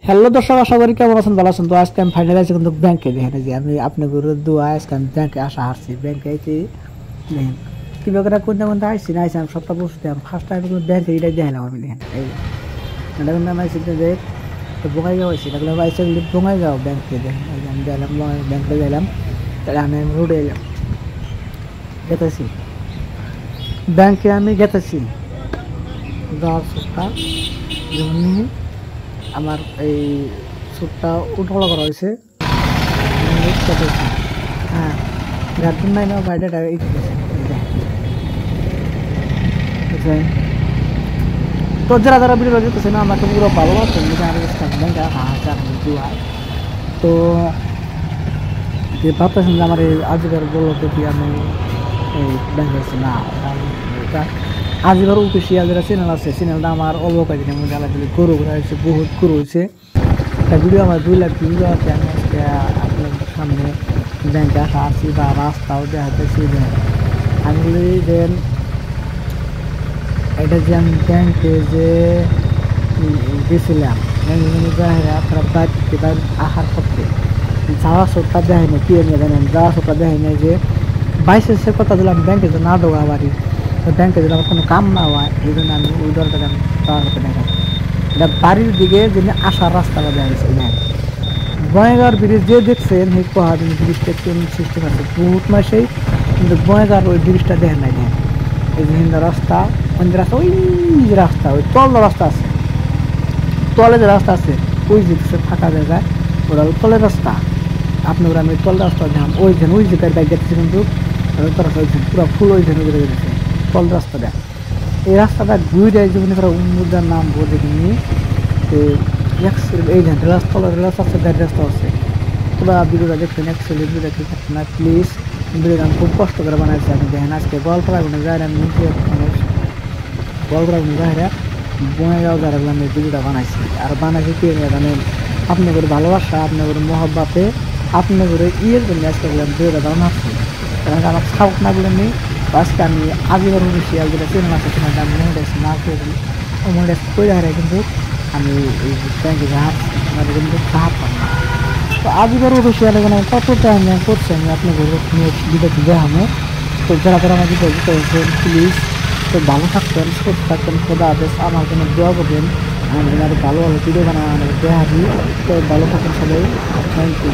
Hello দর্শক, আশা করি কেমন আছেন, ভালো আছেন। তো আজকে আমি ফাইনাল আছি কিন্তু ব্যাংকে। দেখেন যে আমি আপনাদের দোয়া আজকে আমি ব্যাংকে আসা হারছি। ব্যাংকে আইছি দেখেন কীভাবে করে কোনটা কোনটা আইসি না আইসি আমি সবটা বসতে ফার্স্ট টাইম কিন্তু ব্যাংকে এটাই দেখালাম আমি। দেখেন এই এটা কিন্তু আমি আইসি যে বঙ্গাইগাঁও আইসি, এগুলো আইসি বঙ্গাইগাঁও ব্যাংকে। দেখেন এই যে আমি গেলাম ব্যাংকে গেলাম, তাহলে আমি রোডে এলাম গেতেছি ব্যাংকে। আমি গেতেছি যাওয়ার সুটটা যেমনি আমার এই সুটটা উঠলা করা হয়েছে। হ্যাঁ, গার্জেন নাই না বাইরেটা এই তো যারা যারা ভিডিও যেতেছে না আমাকে পুরো ভালোবাসেন, তো যে ভাবতেছেন যে আমার এই আজকের বলো দেখি আমি এই ব্যাংকে আসছি না। আজিবার অফিসিয়াল যেটা চ্যানেল আছে, চ্যানেলটা আমার অল্প কয়েকদিনের মধ্যে আলাদা গরু হয়েছে, বহুত গরু হয়েছে। একটা ভিডিও আমার 2 লাখ ভিউ আছে। আমি আজকে আপনার সামনে ব্যাংকে আসা আসছি বা রাস্তাও দেখাতেছি। আমি দেন এটা যে আমি ব্যাংকে যে গেছিলাম আপনার বাড়িতে আসার করতে যাওয়া সবটা দেখাই না। কি নিয়ে জানেন, যাওয়া সবটা দেখাই নাই যে বাইশের কথা দিলাম ব্যাংকে যে না ঢোকা বাড়ি, ব্যাংকে যদি আমার কোনো কাম না হয় এই জন্য আমি ওই দরটাকে আমি যাওয়ার করতে দেখাই। এটা বাড়ির দিকে যিনি আসার রাস্তাটা দেখা গেছে। দেখেন বয়েগাঁর ব্রিজ যে দেখছেন সেই কোহাদিন ব্রিজটা কেমন সিস্টেম আছে বহুত মাসেই, কিন্তু বয়েগাঁর ওই ব্রিজটা দেখেন নাই। দেখেন এই যে হিন্দা রাস্তা, অন্য রাস্তা, ওই যে রাস্তা ওই তল রাস্তা আছে, তলে যে রাস্তা আছে ওই যে ফাঁকা জায়গায় ওরা তলের রাস্তা। আপনার আমি তল রাস্তা দেখাম ওই যেন ওই জায়গায় বাইক যাচ্ছে, কিন্তু পুরো ফুল ওই যেন বেড়ে গেছে তল রাস্তাটা। এই রাস্তাটা ঘুরে যেমনি তারা উন্মুদার নাম বোঝে কিনি এই রেল রাস্তা আছে, গাড়ি রাস্তা আছে। পুরো ভিডিওটা দেখবেন, অ্যাকচুয়ালি ভিডিওটা ঠিক আছে না প্লিজ। ভিডিওটা আমি খুব কষ্ট করে বানাইছি আমি। দেখেন আজকে গোয়ালপাড়া কোনো যায় আমি নিজে মানুষ গোয়ালপাড়া কোনো যায় বঙ্গাইগাঁও যারা আমি ভিডিওটা বানাইছি। আর বানাইছি কি জানেন, আপনি করে ভালোবাসা, আপনি করে মহব্বাতে, আপনি করে ইয়ের জন্য আজকে বললাম ভিডিওটা বানাচ্ছি। কারণ আমার সাউথ না বলে নেই আজকে আমি আজিবার বেশি যেটা চ্যানেল আছে চ্যানেলটা আমি মনিটাইজ না করে মনিটাইজ করে হারাই, কিন্তু আমি এই ব্যাংকে আমাদের কিন্তু সাহায্য পাই না। তো আজিবার বেশি আগে কত টাইম করছি আমি আপনাদের ভিডিওতে দেখানো। তো যারা যারা আমার ভিডিও দিতে হয়েছেন প্লিজ তো ভালো থাকবেন, সুস্থ থাকবেন, খোদা হাফেজ। আমার জন্য দোয়া করবেন, আমি ভালো ভালো ভিডিও বানানো দেখা দিই। তো ভালো থাকেন সবাই, থ্যাংক ইউ।